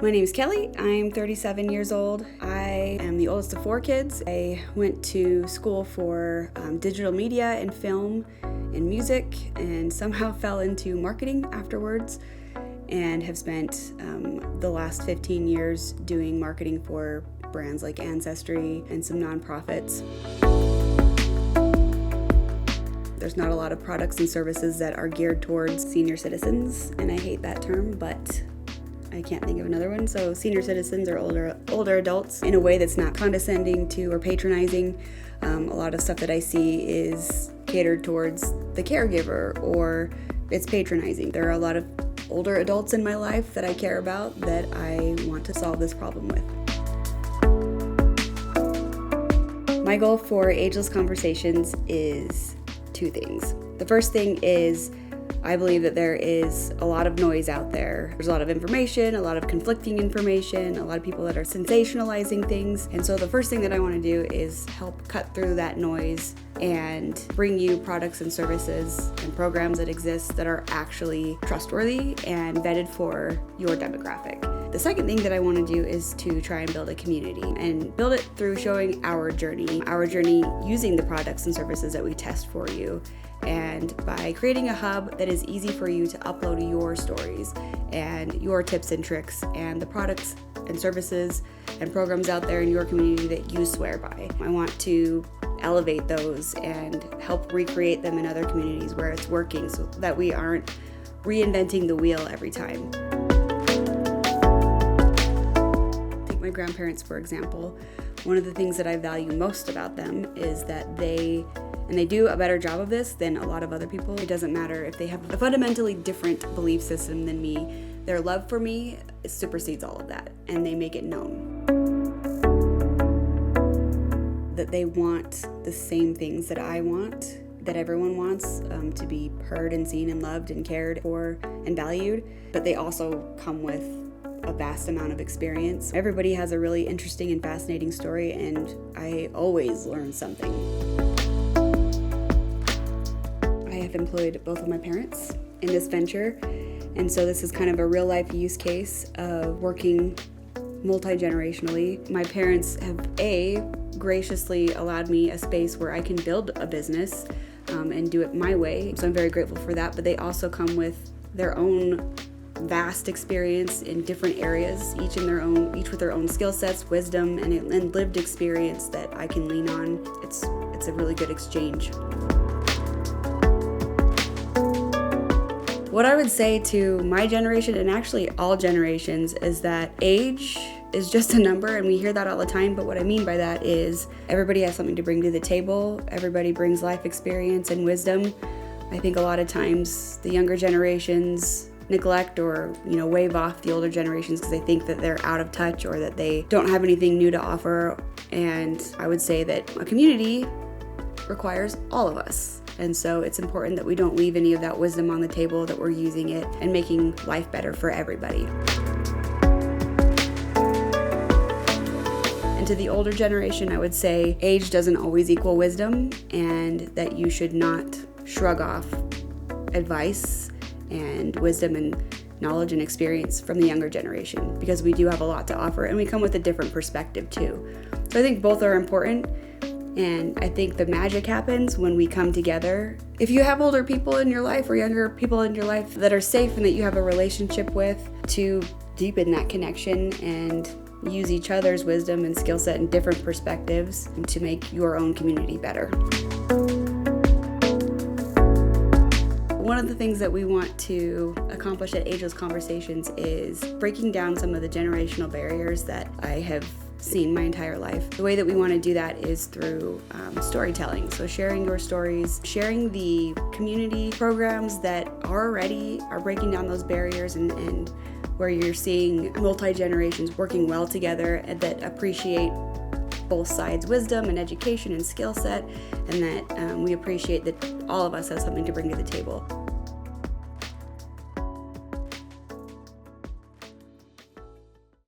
My name is Kellie. I'm 37 years old. I am the oldest of 4 kids. I went to school for digital media and film and music and somehow fell into marketing afterwards and have spent the last 15 years doing marketing for brands like Ancestry and some nonprofits. There's not a lot of products and services that are geared towards senior citizens, and I hate that term, but I can't think of another one. So senior citizens are older adults in a way that's not condescending to or patronizing. A lot of stuff that I see is catered towards the caregiver, or it's patronizing. There are a lot of older adults in my life that I care about that I want to solve this problem with. My goal for Ageless Conversations is 2 things. The first thing is I believe that there is a lot of noise out there. There's a lot of information, a lot of conflicting information, a lot of people that are sensationalizing things. And so the first thing that I want to do is help cut through that noise and bring you products and services and programs that exist that are actually trustworthy and vetted for your demographic. The second thing that I want to do is to try and build a community and build it through showing our journey using the products and services that we test for you, and by creating a hub that is easy for you to upload your stories and your tips and tricks and the products and services and programs out there in your community that you swear by. I want to elevate those and help recreate them in other communities where it's working so that we aren't reinventing the wheel every time. My grandparents, for example, one of the things that I value most about them is that they do a better job of this than a lot of other people. It doesn't matter if they have a fundamentally different belief system than me. Their love for me supersedes all of that, and they make it known that they want the same things that I want, that everyone wants, to be heard and seen and loved and cared for and valued, but they also come with a vast amount of experience. Everybody has a really interesting and fascinating story, and I always learn something. I have employed both of my parents in this venture, and so this is kind of a real life use case of working multi-generationally. My parents have graciously allowed me a space where I can build a business and do it my way, so I'm very grateful for that, but they also come with their own vast experience in different areas, each with their own skill sets, wisdom, and lived experience that I can lean on. It's a really good exchange. What I would say to my generation, and actually all generations, is that age is just a number, and we hear that all the time, but what I mean by that is everybody has something to bring to the table. Everybody brings life experience and wisdom. I think a lot of times the younger generations neglect or wave off the older generations because they think that they're out of touch or that they don't have anything new to offer. And I would say that a community requires all of us, and so it's important that we don't leave any of that wisdom on the table, that we're using it and making life better for everybody. And to the older generation, I would say age doesn't always equal wisdom, and that you should not shrug off advice and wisdom and knowledge and experience from the younger generation, because we do have a lot to offer and we come with a different perspective too. So I think both are important, and I think the magic happens when we come together. If you have older people in your life or younger people in your life that are safe and that you have a relationship with, to deepen that connection and use each other's wisdom and skill set and different perspectives to make your own community better. One of the things that we want to accomplish at Ageless Conversations is breaking down some of the generational barriers that I have seen my entire life. The way that we want to do that is through storytelling. So sharing your stories, sharing the community programs that are breaking down those barriers, and where you're seeing multi-generations working well together and that appreciate both sides' wisdom and education and skill set, and that we appreciate that all of us have something to bring to the table.